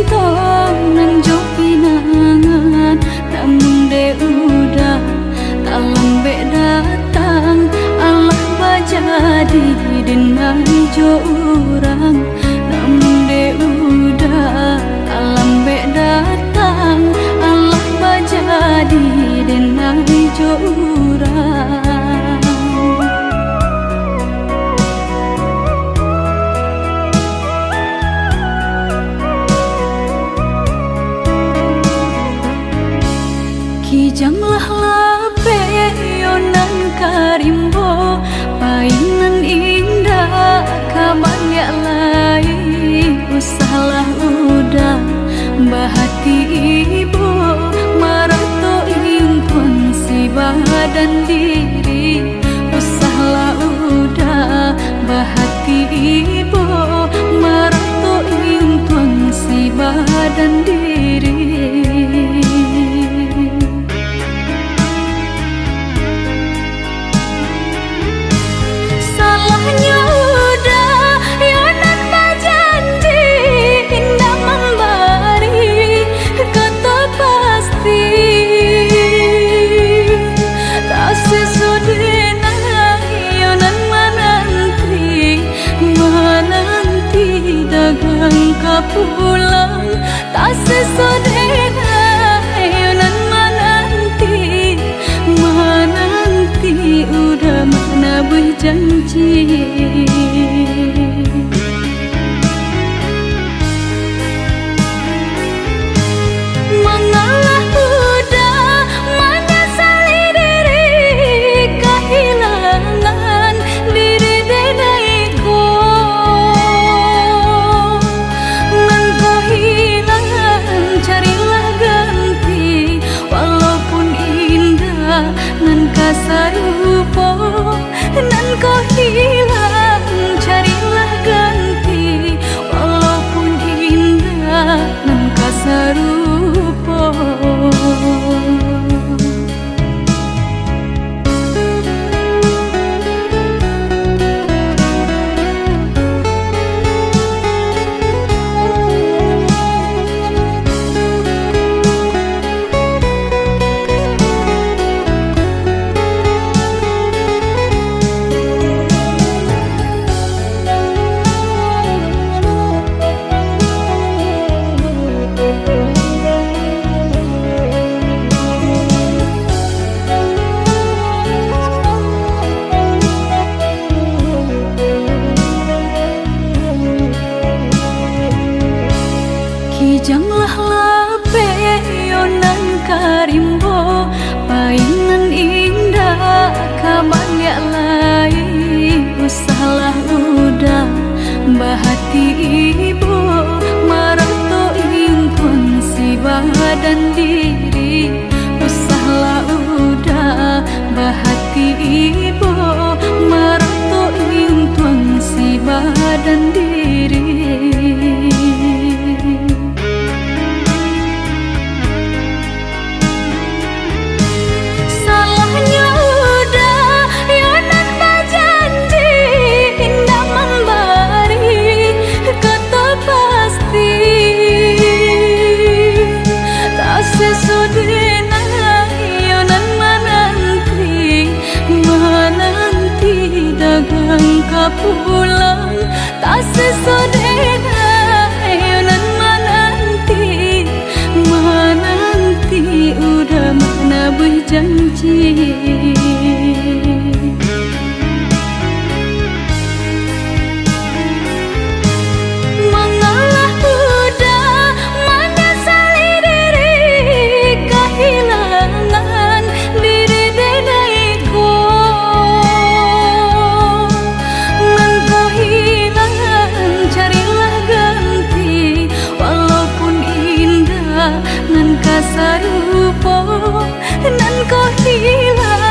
tong nang jo pinangan, namun de udah tak lambe datang. Allah bajadi denai jo urang, namun de udah tak lambe datang. Allah bajadi denai jo urang. Kijanglah lape yonan karimbo, painan indah kabalya lai. Usahlah udah bahati ibu, marato impun si badan diri. Usahlah udah bahati ibu, marato impun si badan diri. Pulang tak sesodena yonan menanti udah mana berjanji. Mengalah udah menyesali diri, kehilangan diri denaiku. Carilah ganti, walaupun indah nan kasarupo, nan kau hilang. Carilah ganti, walaupun indah nan kasarupo. Kijanglah lape yonan karimbo, painan indah kabalya lai. Usahlah udah bahati ibu, marato impun si badan diri. Usahlah udah bahati ibu, marato impun si badan diri. Pulang tak sesodena yonan menanti udah mana berjanji. Mengalah udah menyesali diri, kehilangan diri denaiku. Carilah ganti, walaupun indah nan kasarupo, nan kau hilang.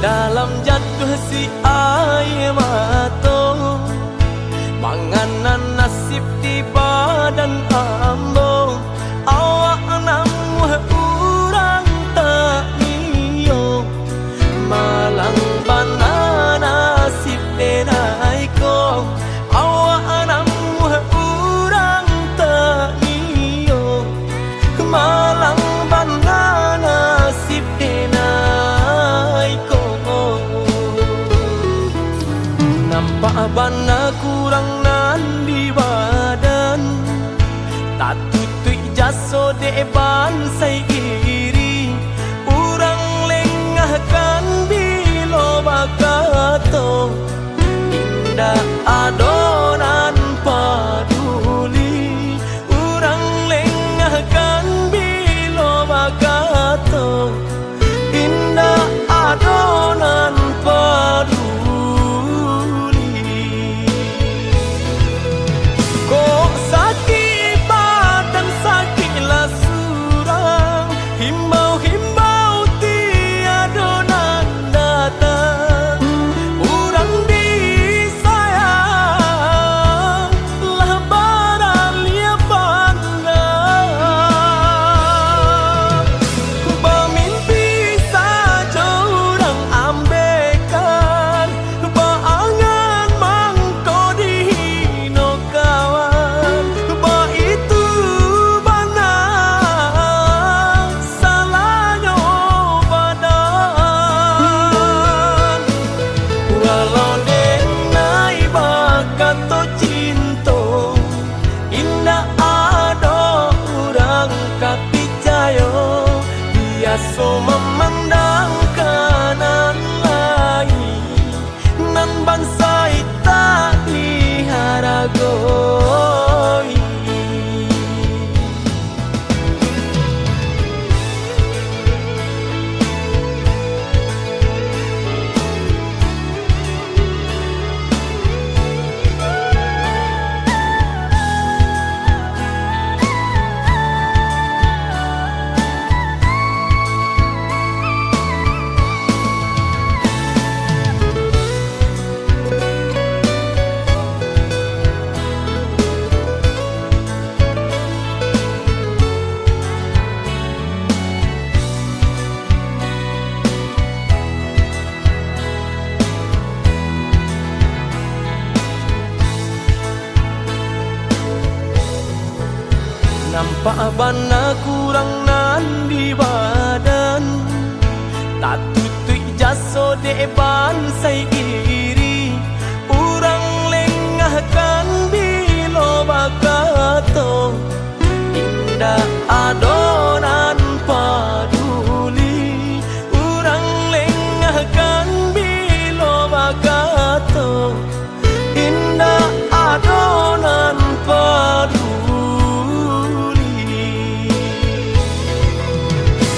dalam jatuh si air mata, manganan nasib di badan ambo. Awak namuh urang tak niyo, malang bana nasib denai ko. Awak namuh urang tak niyo, malang bana nasib denai ko. Nampak bana kurang nan di badan, tak tutui jaso deban sai iri. Urang lengahkan bilo bakato, indah adonan paduli. Urang lengahkan bilo bakato, indah adonan paduli. Kok sakit badan sakitlah surang, himbau-himbau tiada nan datang. Urang disayang lah baralia pandang. Bermimpi saja urang ambekan, berangan mangko dihino kawan. Ba itu bana salahnya badan. Walau denai bakato cinta, indah ada urang kapicayo. Biasa memandang kanan lain, nan bangsa tak diharagoi. Nampak bana kurang nan di badan, tak tutui jaso deban sai iri. Urang lengahkan bilo bakato, indah adonan paduli. Urang lengahkan bilo bakato, indah adonan paduli.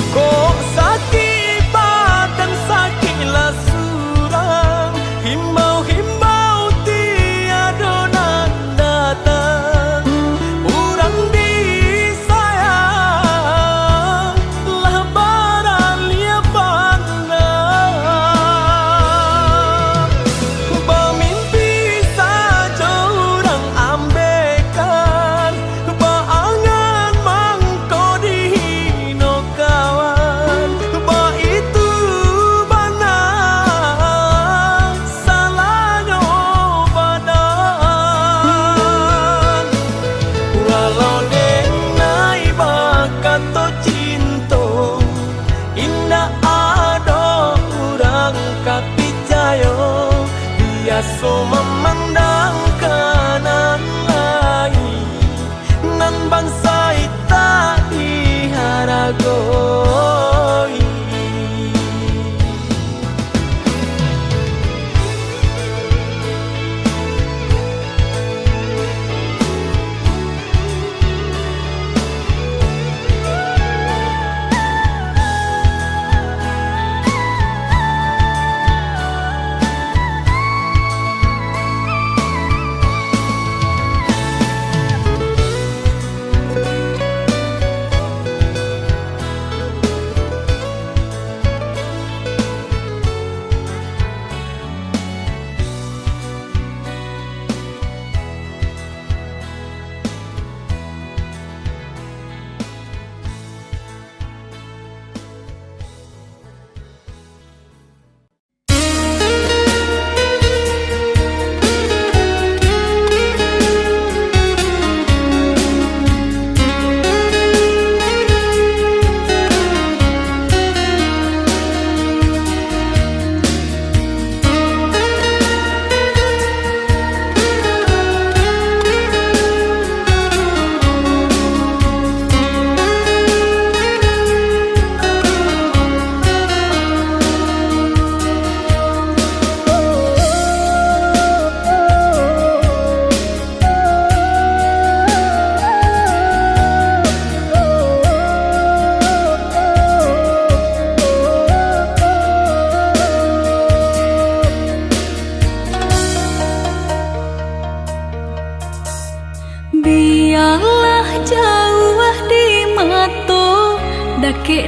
Kok sakit badan sakitlah surang, himbau-himbau tiada nan datang. Urang disayang lah baralia pandang. Bermimpi saja urang ambekan, berangan mangko dihino kawan. Ba itu bana salahnya badan. Walau denai bakato cinta, indah ada urang kapicayo. Biasa memandang kanan lain, nan bangsa tak diharagoi.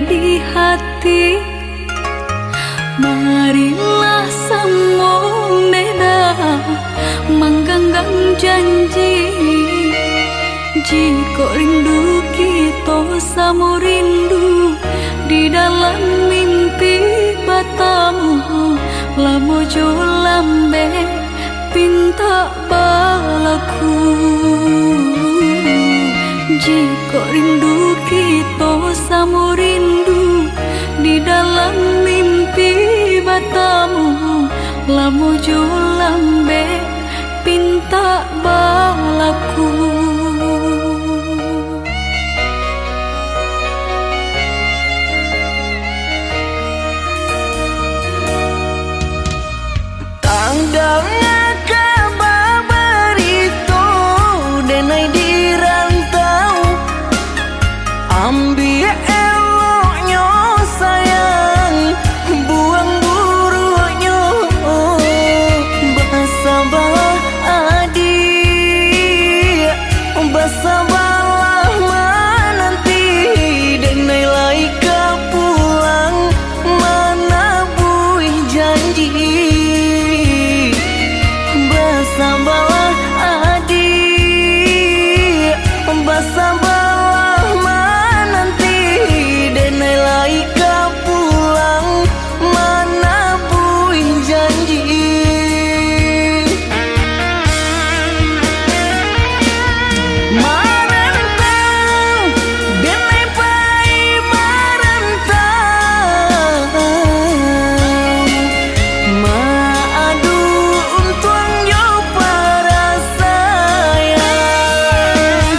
di hati. Marilah sambung beda menggenggam janji. Jika rindu kita sama rindu di dalam mimpi batamu, lamo jo lambe pinta balaku. Jika rindu kita sama rindu di dalam mimpi batamu, lamo jo lambe pinta balaku. Tandangnya kabar itu denai di rantau, ambil eloknya sayang, buang buruknya. Bersabarlah adik, bersabarlah menanti, denai laika pulang mana buih janji. Bersabarlah adik, bersabarlah menanti, denai laika pulang mana buih janji. Marantau, denai pai marantau, maadu untuang yo para sayang.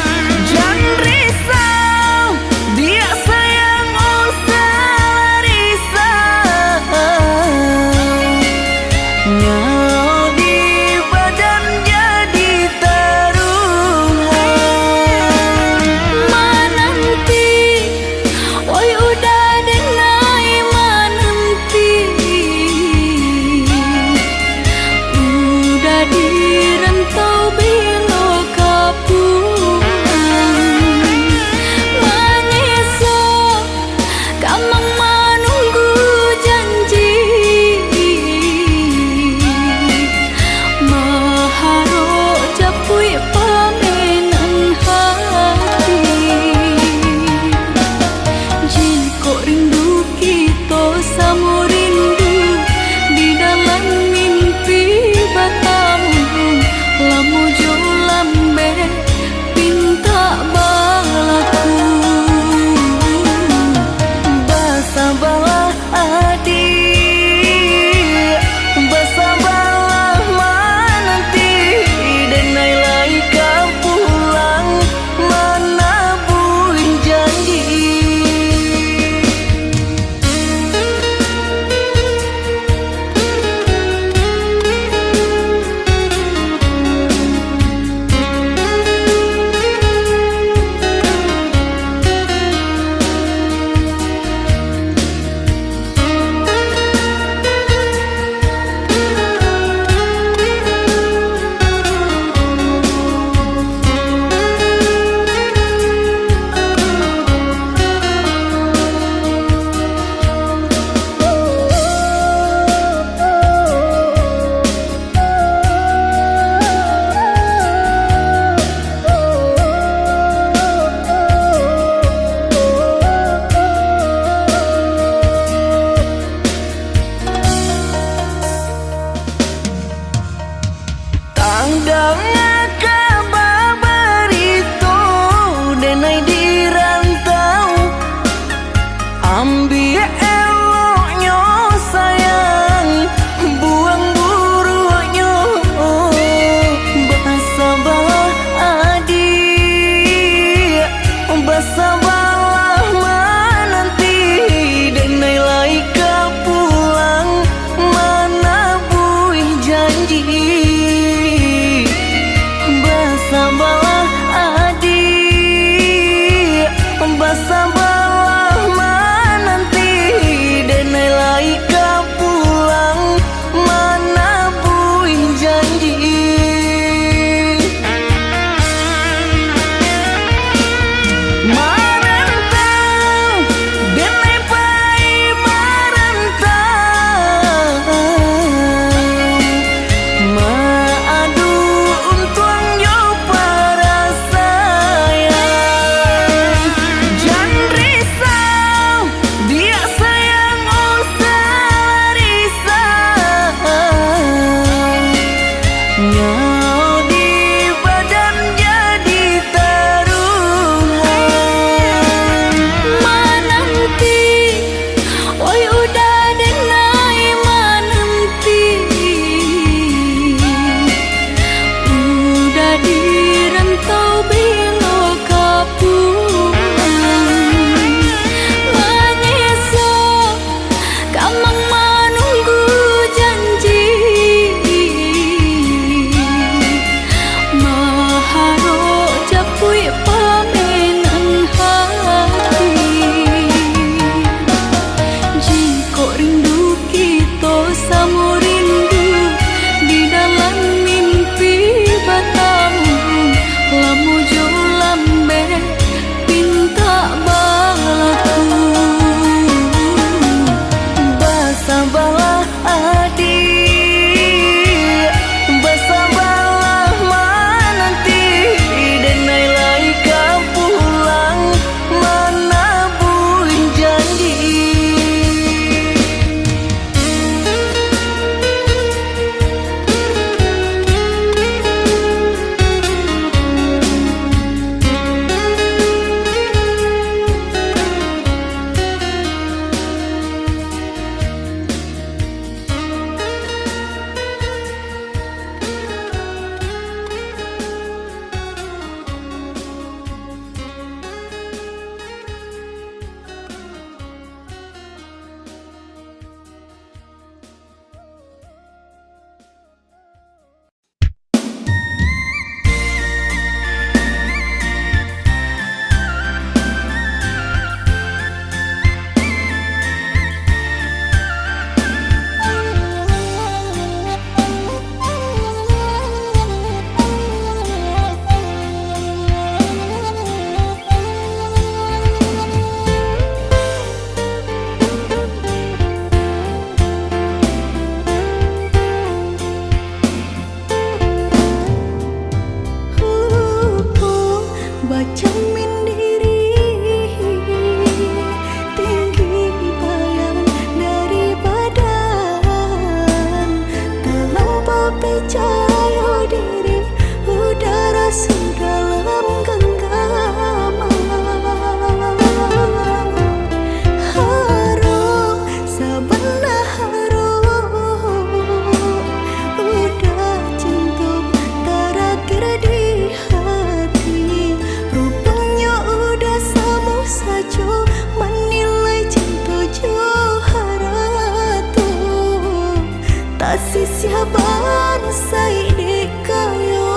Jangan risau, dia sayang usah risau. Nyawa di badan jadi taruhan. Menanti, oi udah denai menanti, udah di rantau bilo kapulang. Menyesal kamang menunggu janji, maharo japui pamenan hati. Jika rindu kita sama rindu di dalam mimpi batamu, lamo jo lambe pinta balaku. Bersabarlah adik, bersabarlah menanti, denai laika pulang mana buih janji. samu rindu di dalam mimpi batamu. Lamu jo lambe pinta balaku. Basabalah adik, basabalah menanti, denai lai kau pulang mana buin janji. Kasih siaban sai dekayo.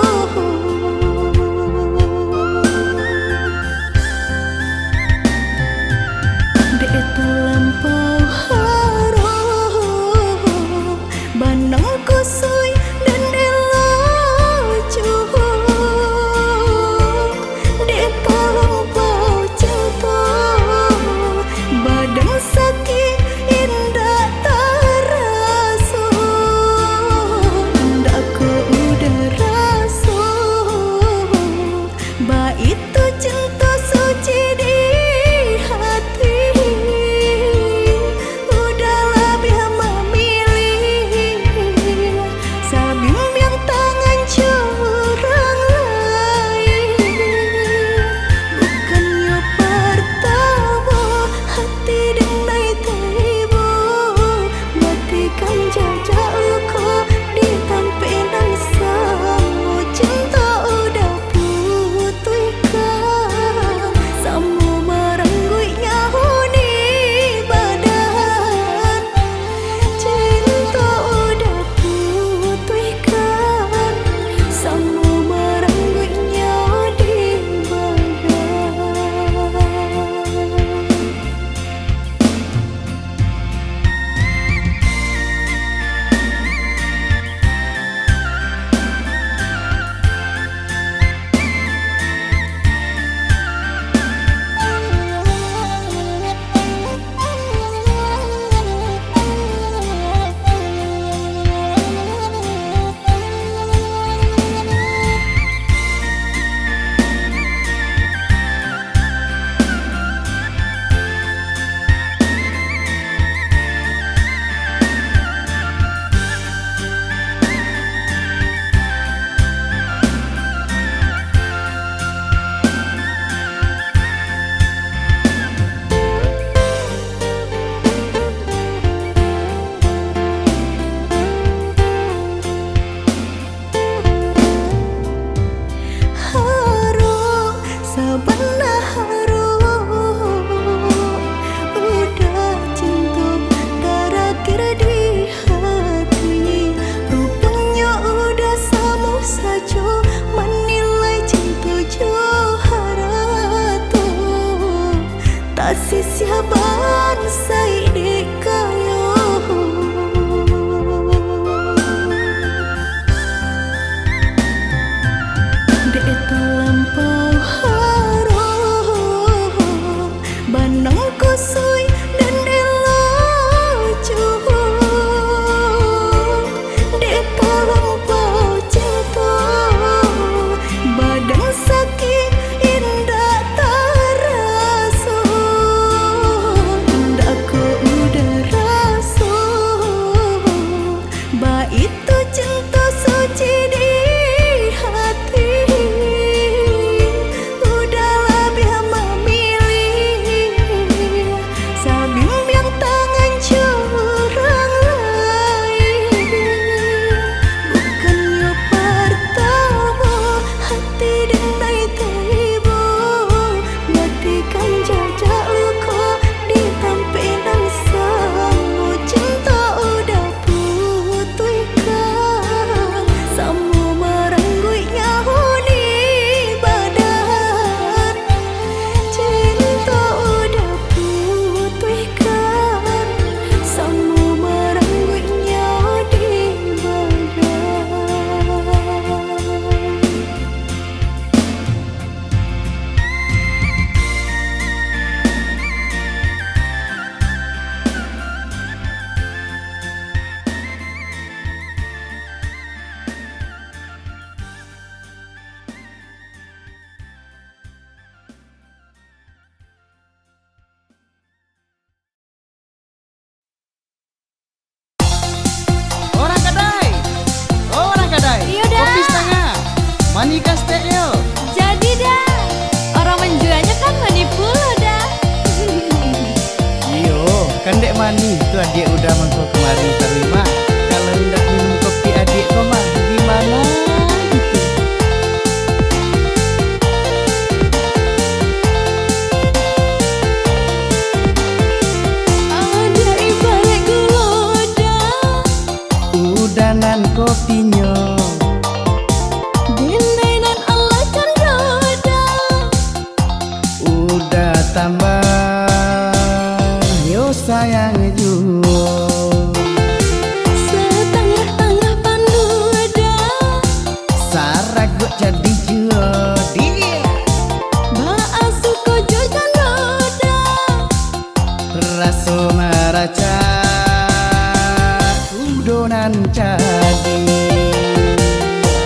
nan jadi.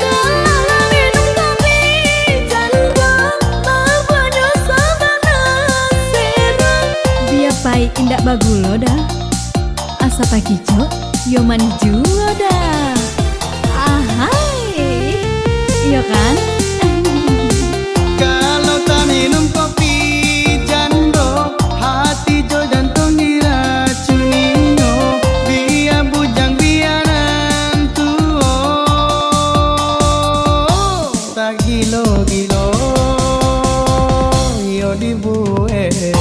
Kalau minum kopi janda apa dosa bana serang. Biar pai indak bagulo dah. Asa pakijo yo mani jua dah. Ahai, iya kan? Kalau tak minum kopi jando, hati jo jantung diracuni yo. Biar bujang biaran tuo, tak gilo-gilo yo dibuat yo.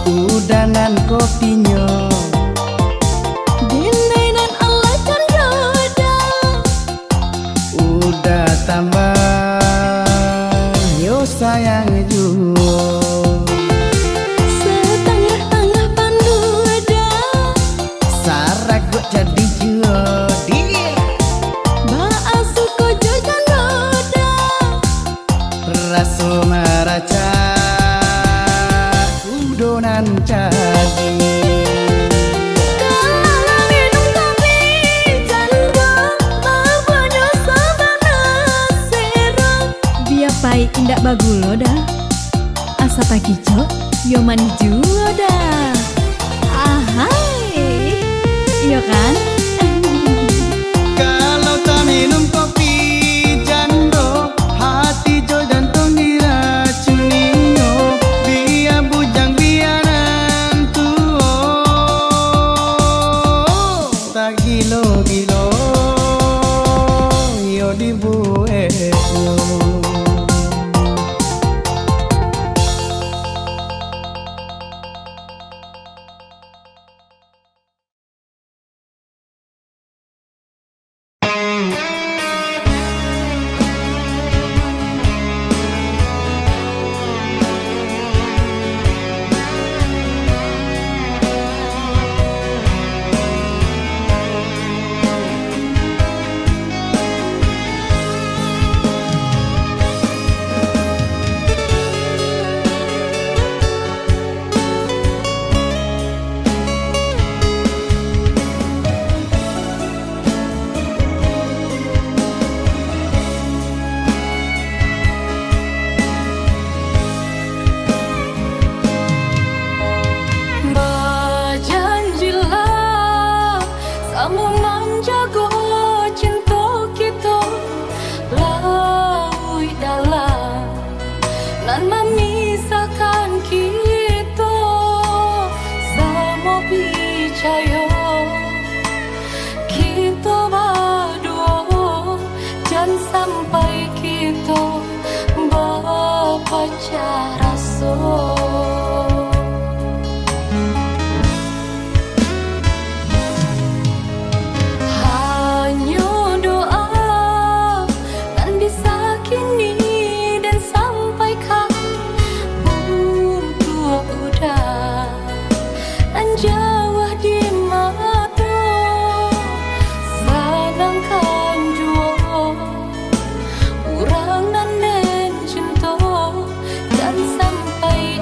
Udanan kopinya Dinainan Allah kan jodoh. udah tambah yo sayang juga. Setengah-tengah pandu dah. Sarak gue jadi jodi, Baasu kojo janda. rasu meraca udonan jadi. Kalau minum kopi janda apa dosa bana serang. Biar pai indak bagulo dah. Asa pakijo yo mani jua dah. Ahai, iya kan? Kalau tak minum kopi jando, hati jo jantung diracuni yo. Biar bujang biaran tuo, tak gilo-gilo yo dibuat yo. Berjanjilah kamu menjaga cinta kita laui dalam nan memisahkan kita. Sama percaya kita berdua dan sampai kita berpacar rasa. Hanya doa kan bisa kini dan sampaikan untuk udah dan jauh di mata. Salangkan jua orang nan cinta dan sampai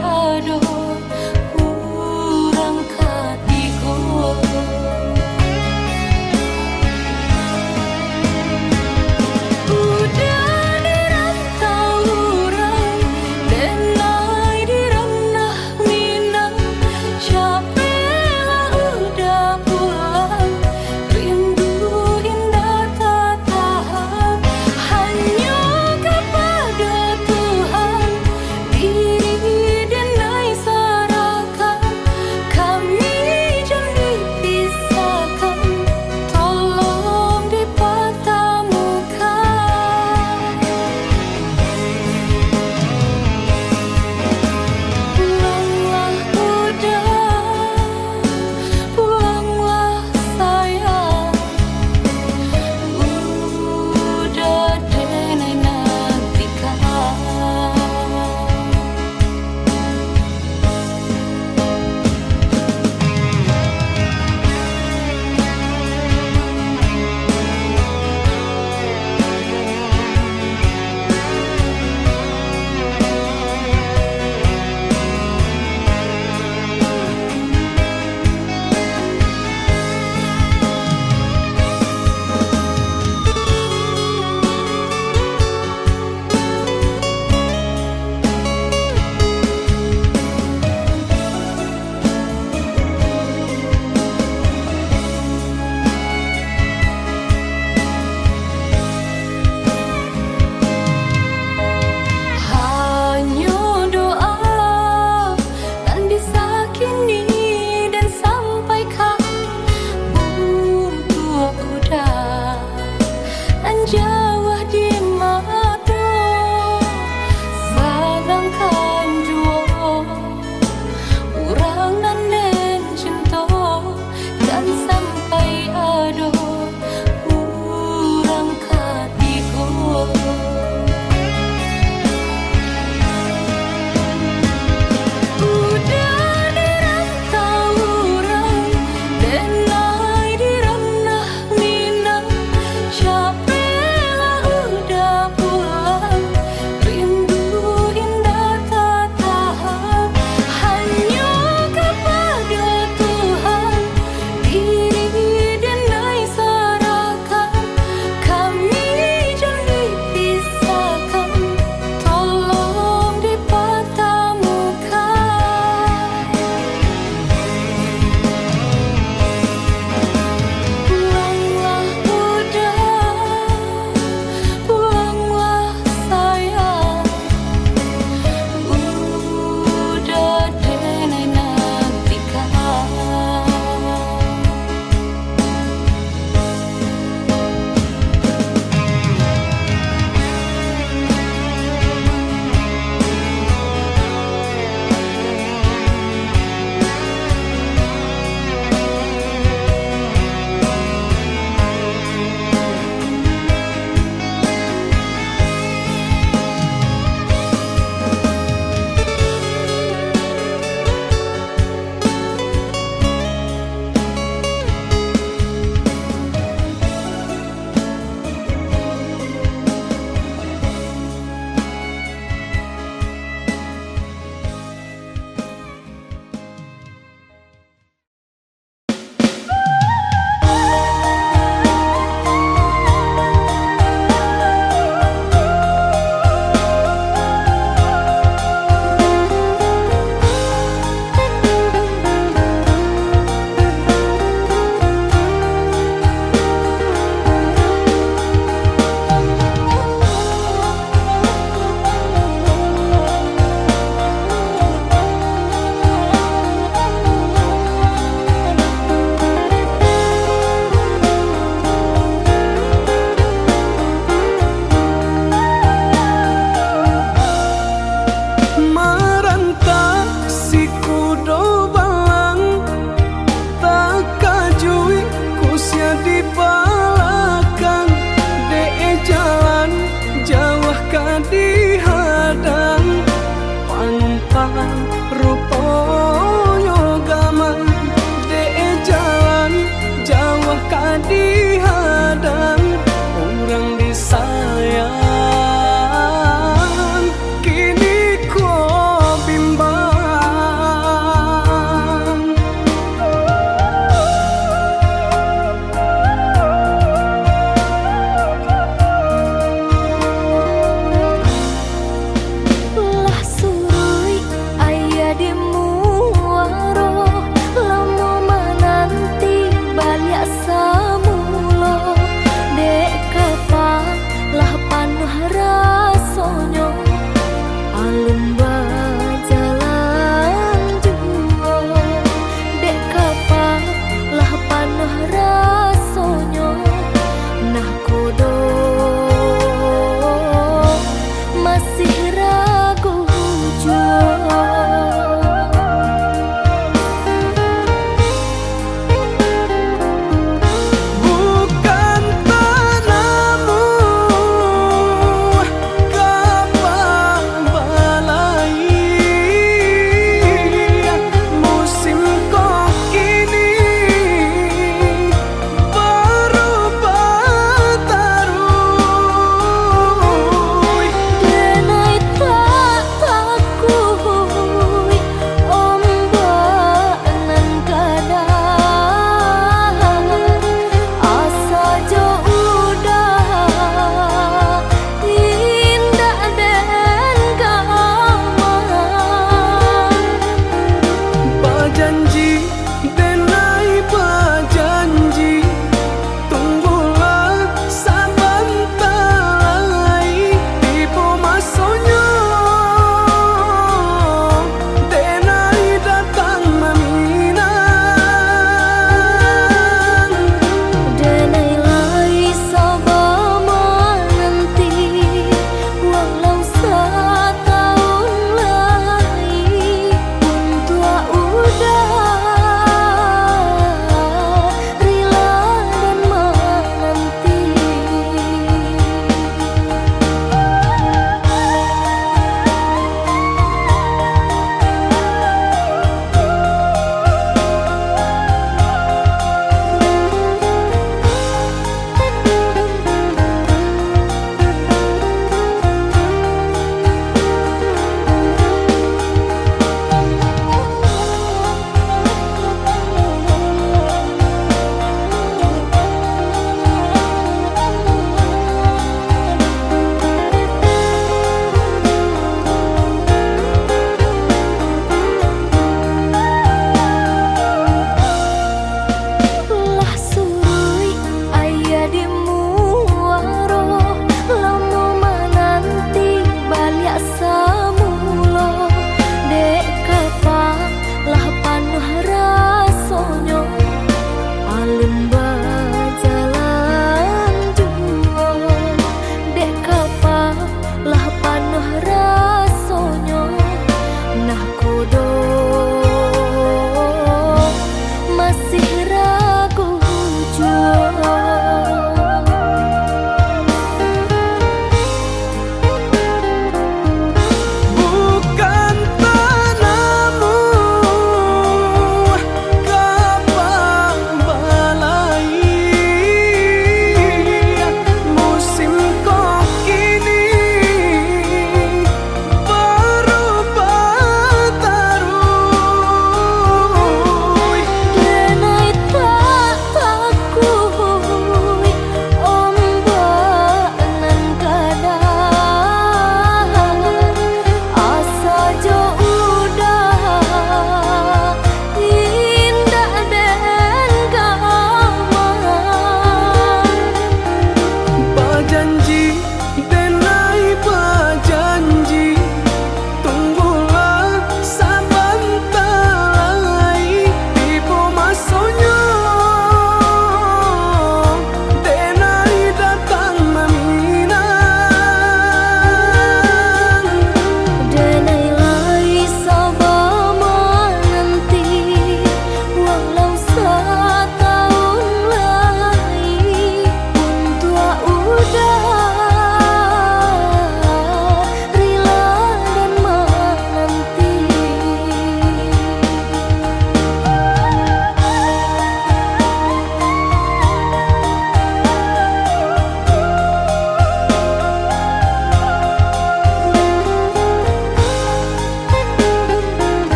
kini dan sampai kabur tua udah anjawah di mata salangkan jua urang nanen cinta dan sampai ado urang katigo. Udah dirasa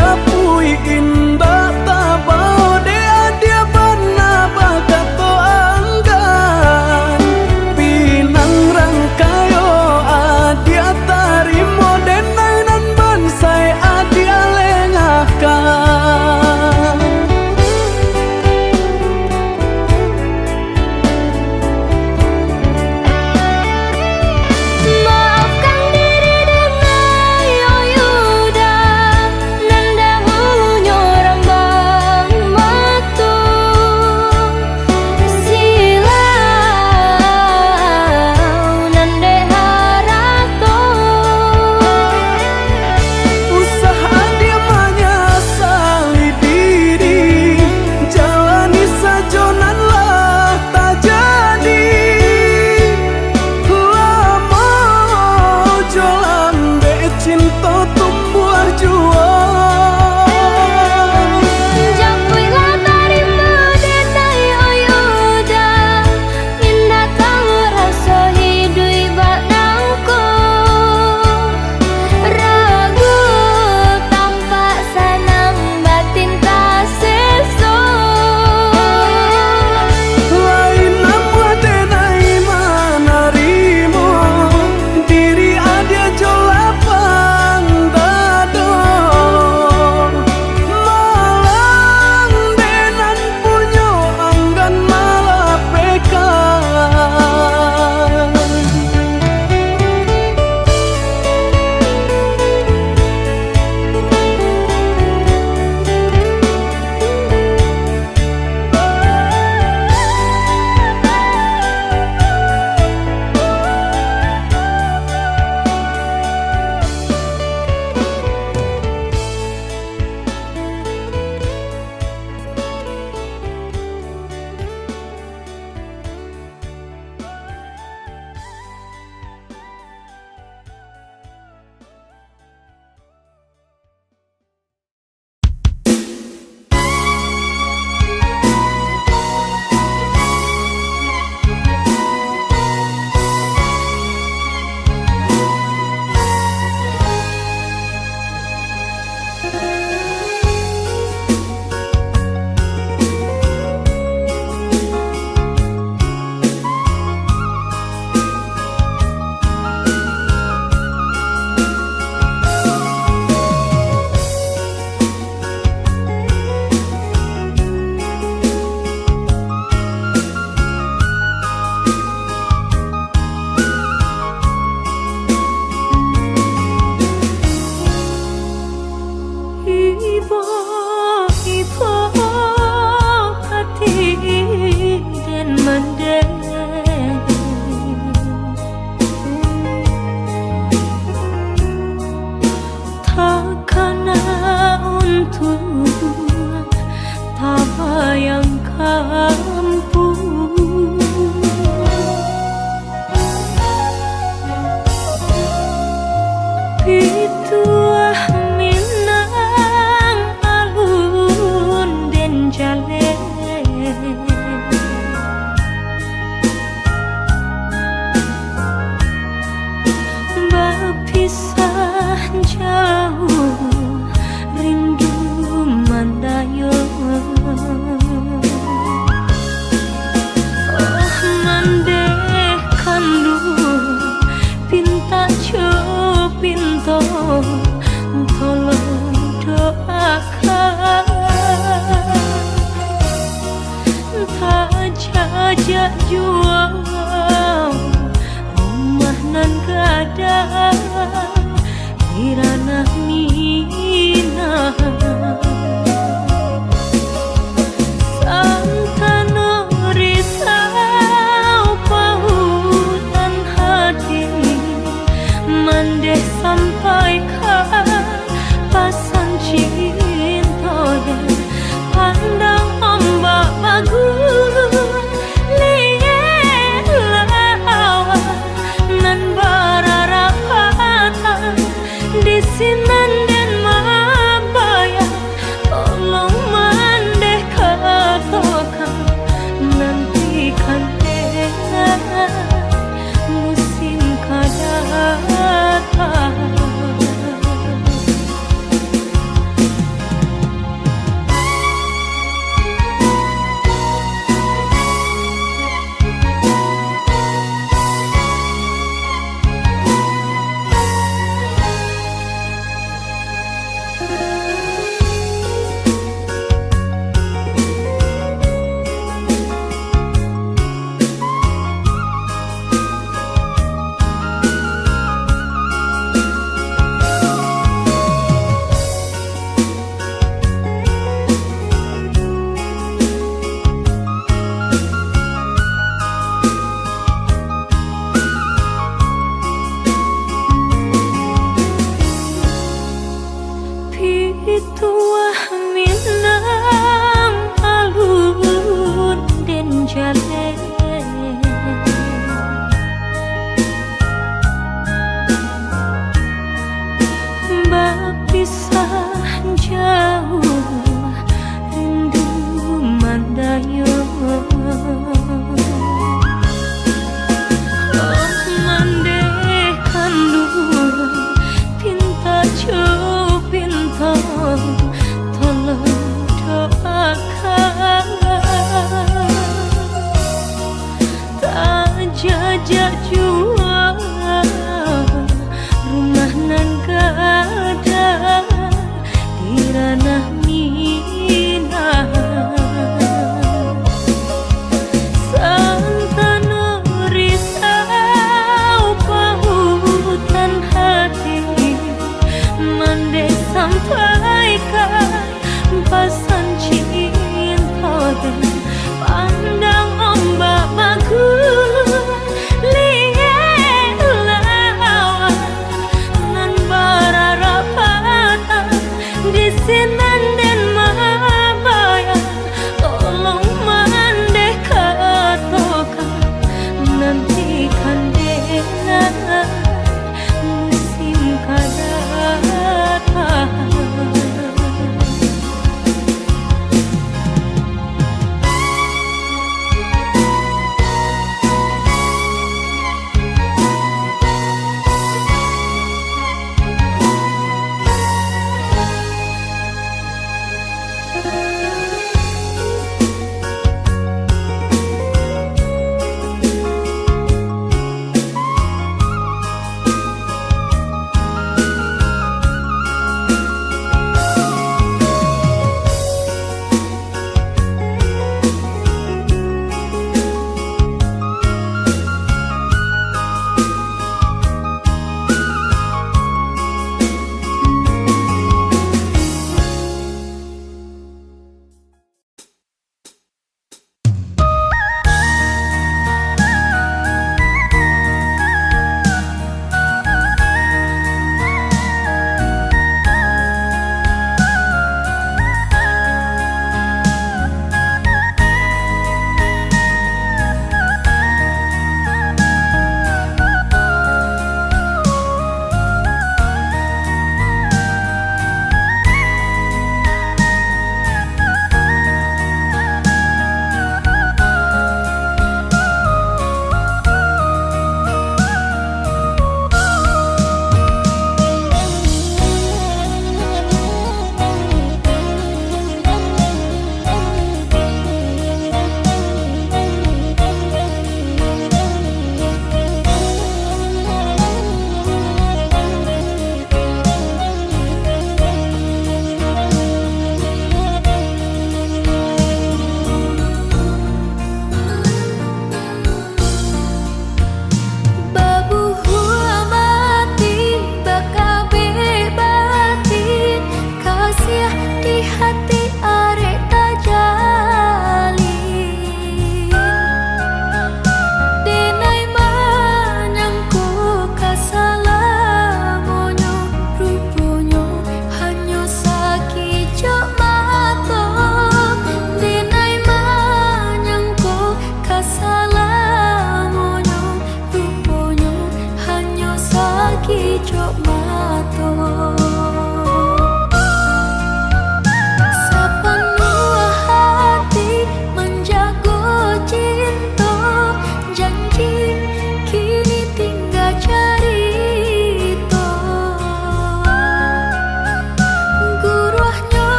dia pui indah tabau dia bana bakato anggan pinang rangkayo adia tarimo denainan bansai adia lengahkan. Maafkan diri dengan yoyuda, nandang jua rumah nan gada di ranah Minang santana risau pautan hati mande sampaikan pesan cinta dan pandang ombak bagus lihat lawan nan bararapatan di sinan dan mabaya tolong mandeh katokan nantikan dengan musim kadatang.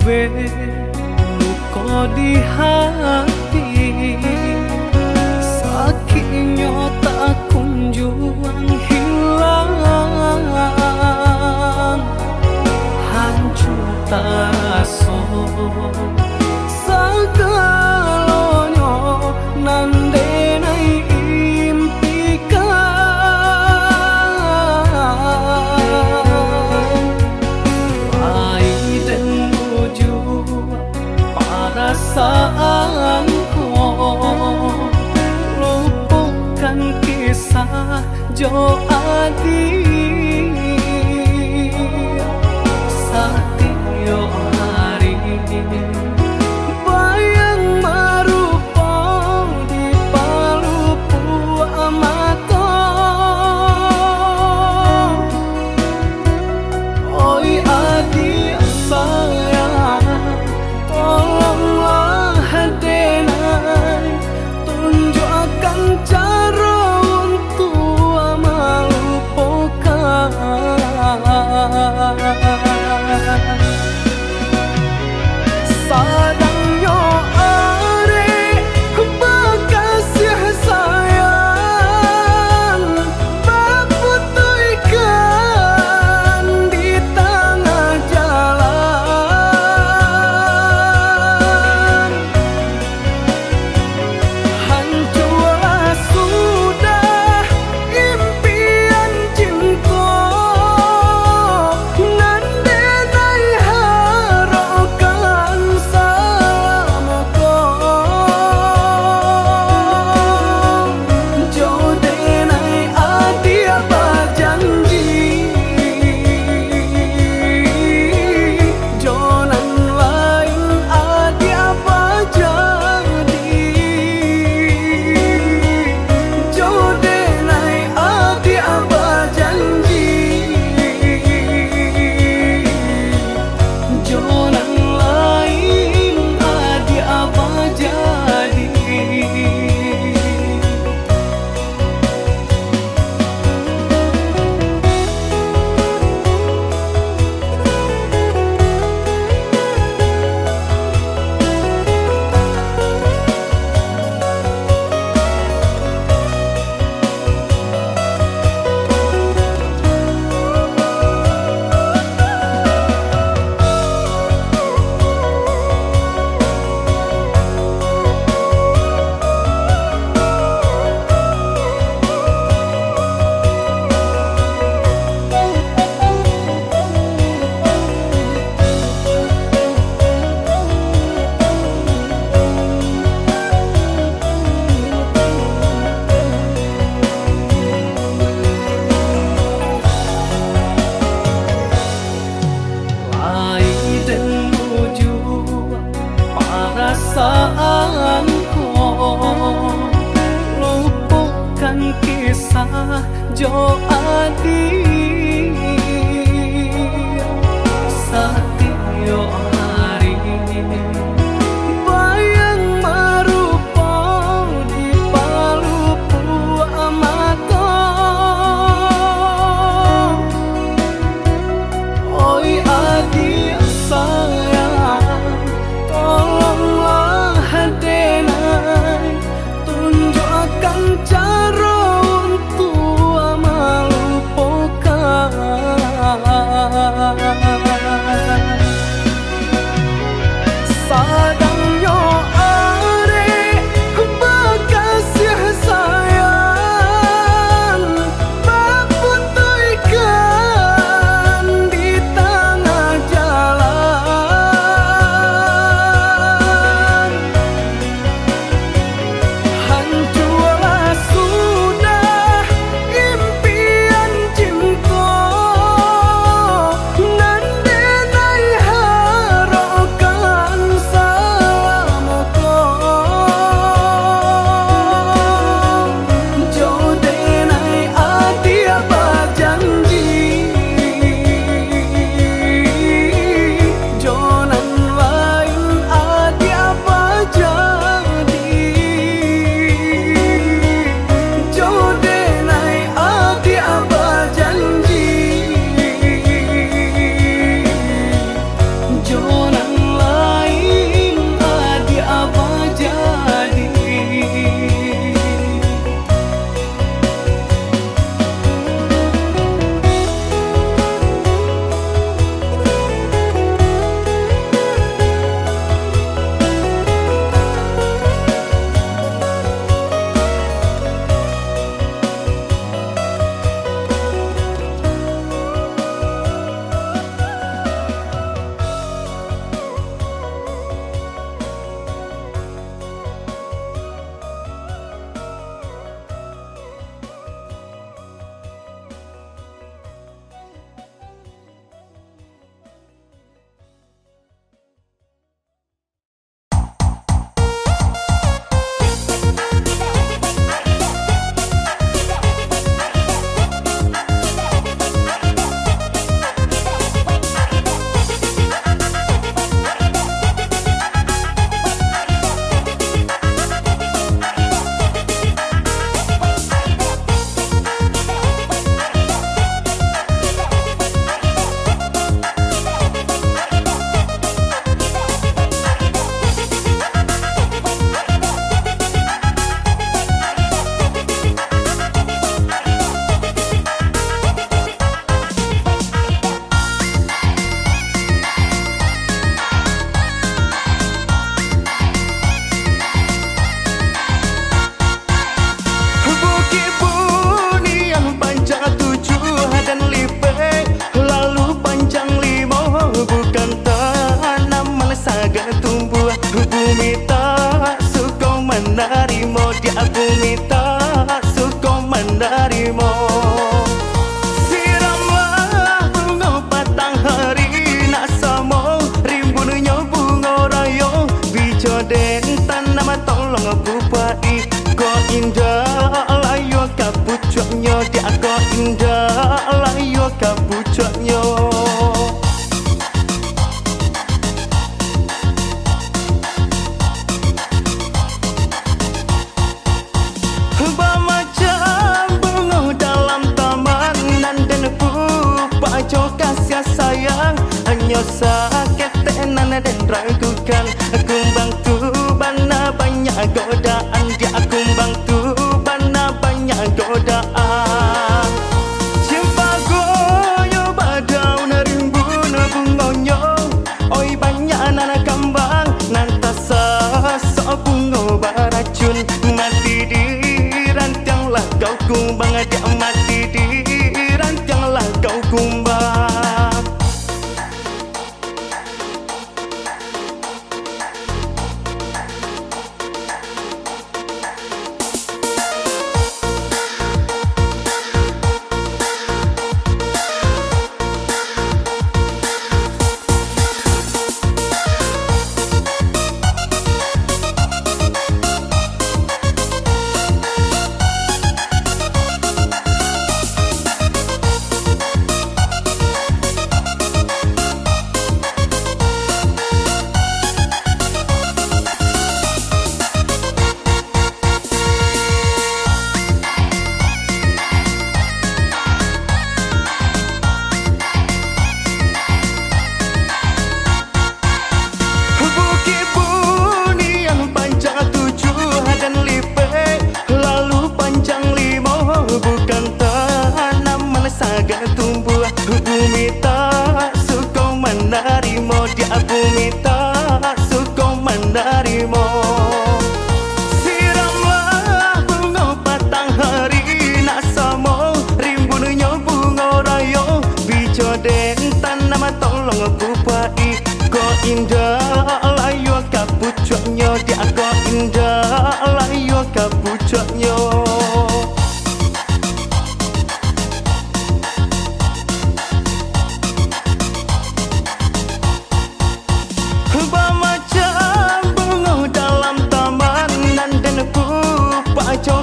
gawe luka di hati, sakitnya tak kunjung hilang, hancur taraso sagalonyo nandenai impikan, dan menuju perasaanku, lupakan kisah Jo Adi Satyo hari bayang marupa di palupu amato. Oi adik sayang, tolonglah denai tunjukkan cara untuk melupakan. Sadangnya are bekasih sayang, berputuikan di tengah jalan. Hancurlah sudah impian cinta, nandenai harapan selamaku. Jodenai adia berjanji, jonan lain adia berjadi. Jodenai adia berjanji, jonan lain adia berjadi. Dan menuju perasaanku, lupakan kisah Jo Adi Satyo hari bayang marupa di palupu amato. Oi adik sayang, tolonglah denai tunjukkan cara untuk melupakan. Sadangnya are bekasih sayang, berputuikan di tengah jalan. Hancurlah sudah impian cinta, bumi tak suka menerima. Siramlah bunga batang hari nak sama rimbunnya bunga raya. Bijo den tanam tolong bupai ko indah layu kapucuknya dia ko indah layu kapucuknya. Kasih sayang hanya sakit tenan dan ragukan. Kumbang tu bana banyak godaan dia. Kumbang tu bana banyak godaan. Jumpa goyo badau narimbun bungonyo. Oi banyak anak kambang nantasa sok bungo baracun. Mati di rantianglah kau kumbang dia. Mati di rantianglah kau kumbang. Bumi tak suka menerima dia. Bumi tak suka menerima. Siramlah bunga batang hari nak sama rimbunnya bunga raya. Bijo den tanam tolong bupai ko indah layu kapucuknya dia. Ko indah layu kapucuknya.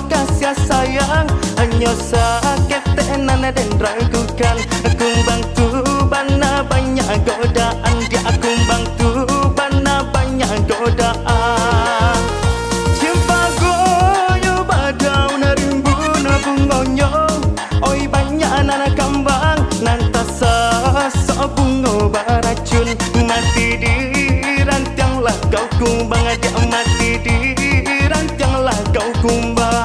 Kasih sayang hanya sakit tenan dan ragukan. Kumbang tu bana banyak godaan dia. Kumbang tu bana banyak godaan. Jumpa goyo badau narimbun bungonyo. Oi banyak anak kambang nantasa sok bungo baracun. Mati di rantianglah kau kumbang dia. Mati di rantianglah kau kumbang.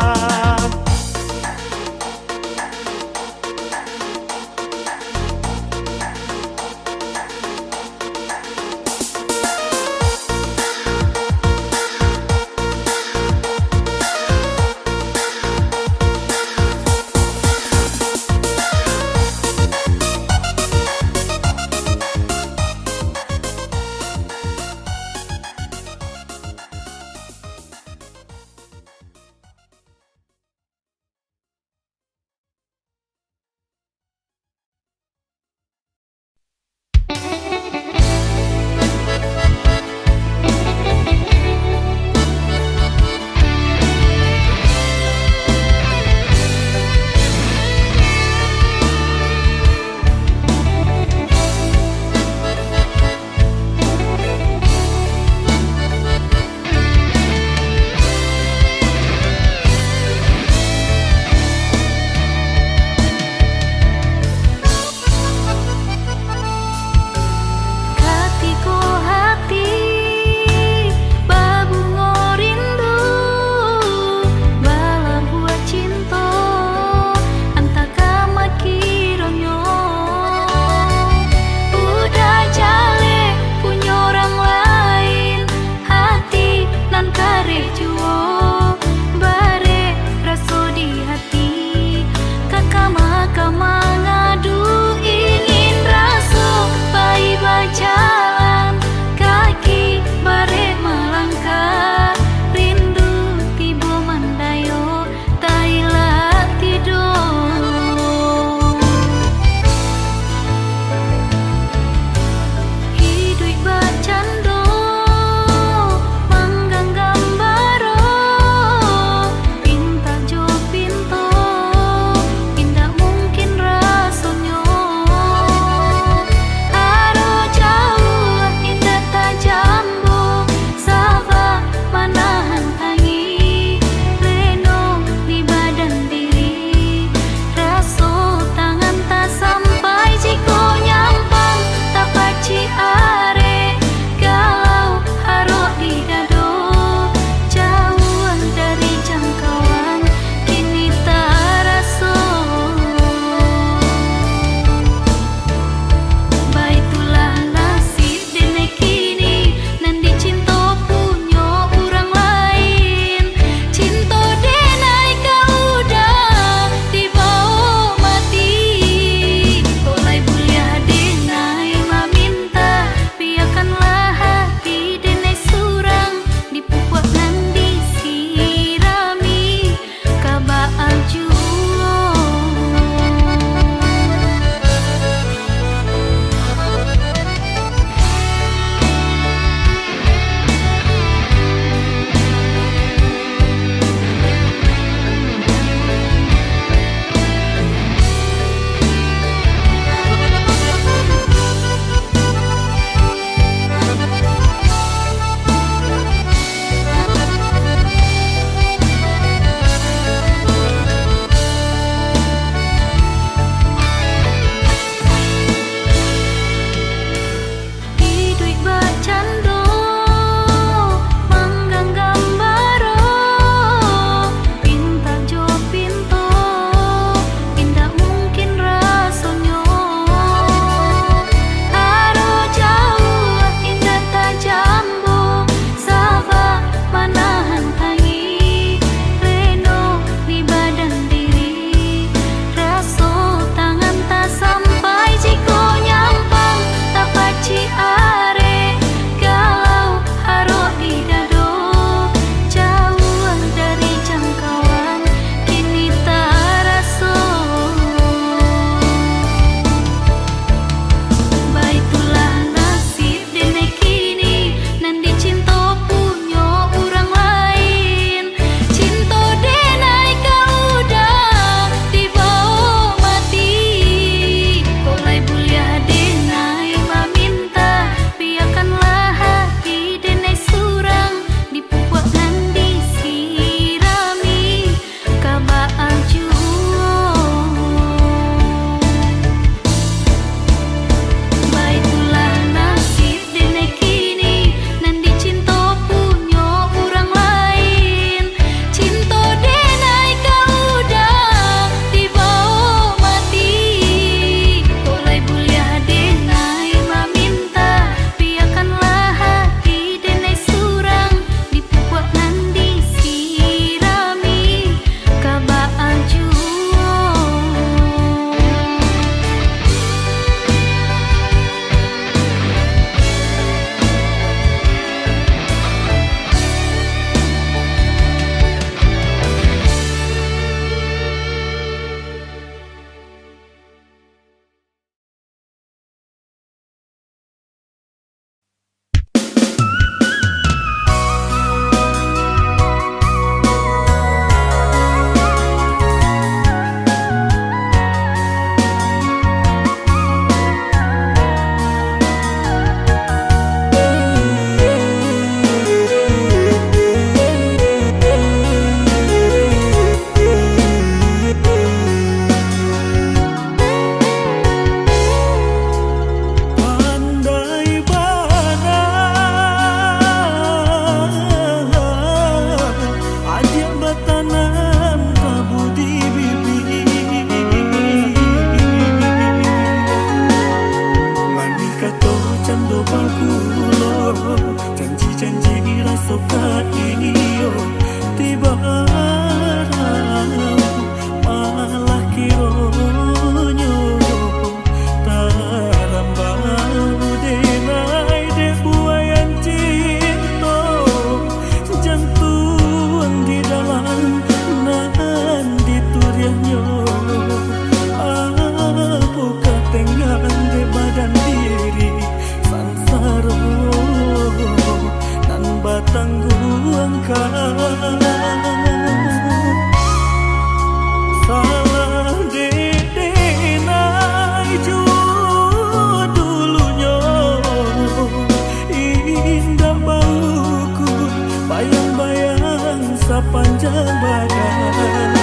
bagan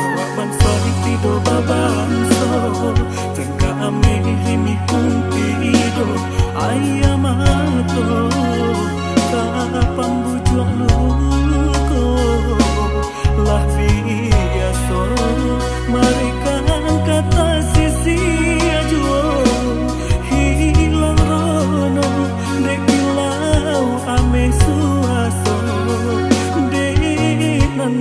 awak ban fai tido babanso tengka ame himi kumpido ayamato kapang bujuk luko lah biaso mereka kata sisi ajo hilang rono dekilau ame suaso denan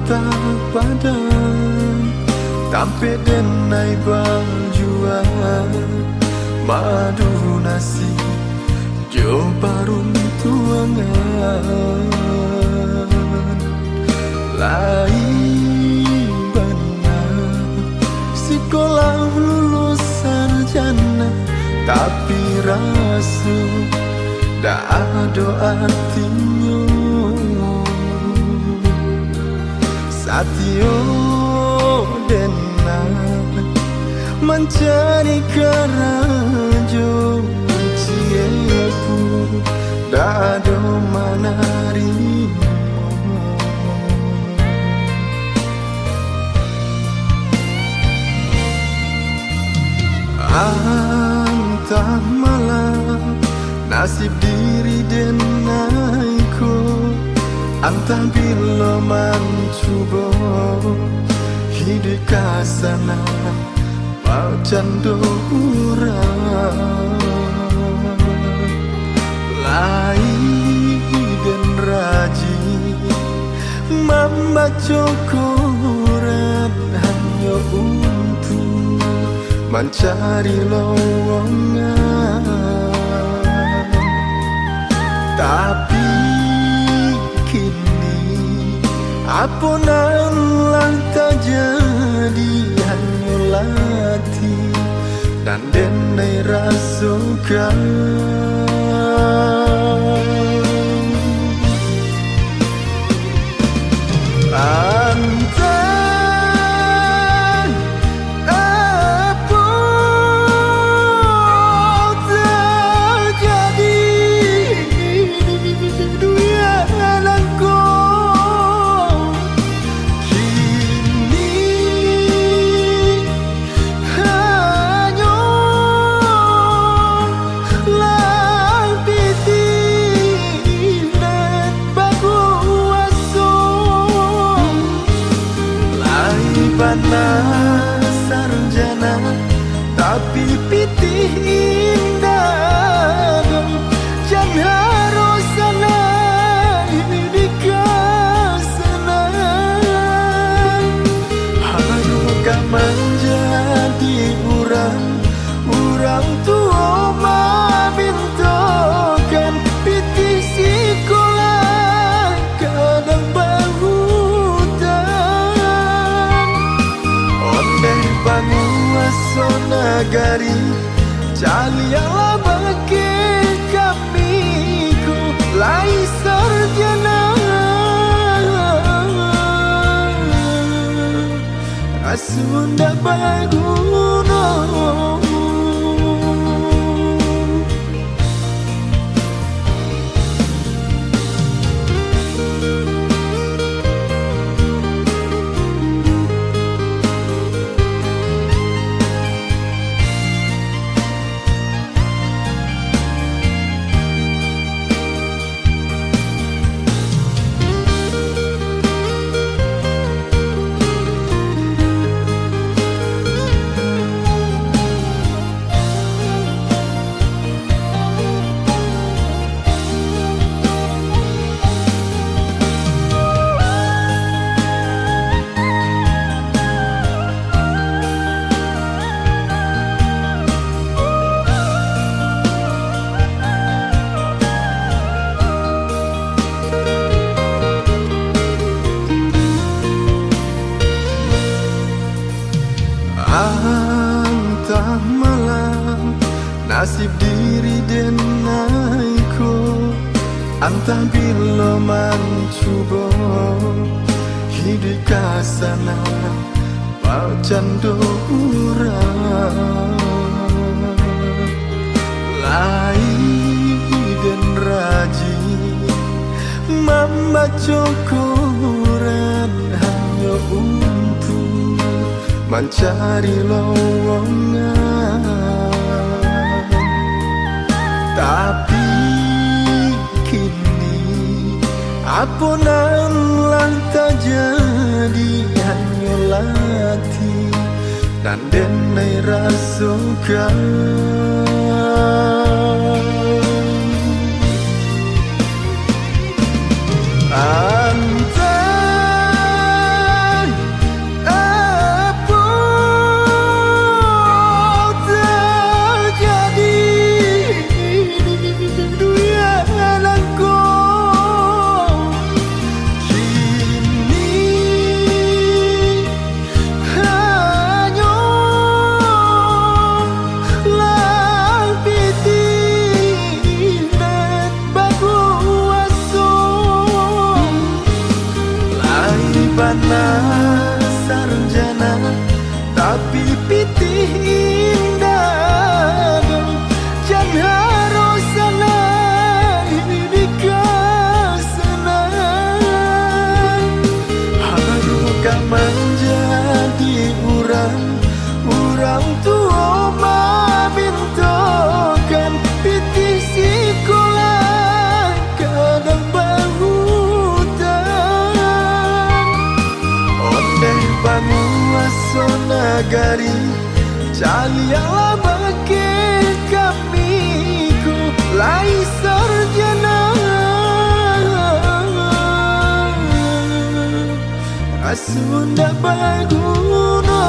tak padang tampe denai baljuan madu nasi jo barun tuangan lai benar sekolah lulus sarjana tapi rasu dah ada artinya satyo denai mencari kerajo cieku dado manarimo antah malam nasib diri denaiku antah bila mancubo hidup kasana candura lai dan raji membaca Quran hanya untuk mencari lowongan tapi kini apunanlah tak jadi hanya latih dan denai rasukan antah apa terjadi di dunia langko sarjana tapi pitih indah jan harus sana ini dikasana haruka menjadi urang tua mabintokan pitih sekolah kadang banguaso nagari calialah bagi kamiku lai sarjana asunda baguna antah malam nasib diri denaiku antah bila mancubo hidup kasana candura lai dan raji membaca Quran hanya untuk mencari lowongan tapi kini apunanlah tak jadi hanya latih dan denai rasukan antah lai sarjana Asunda baguna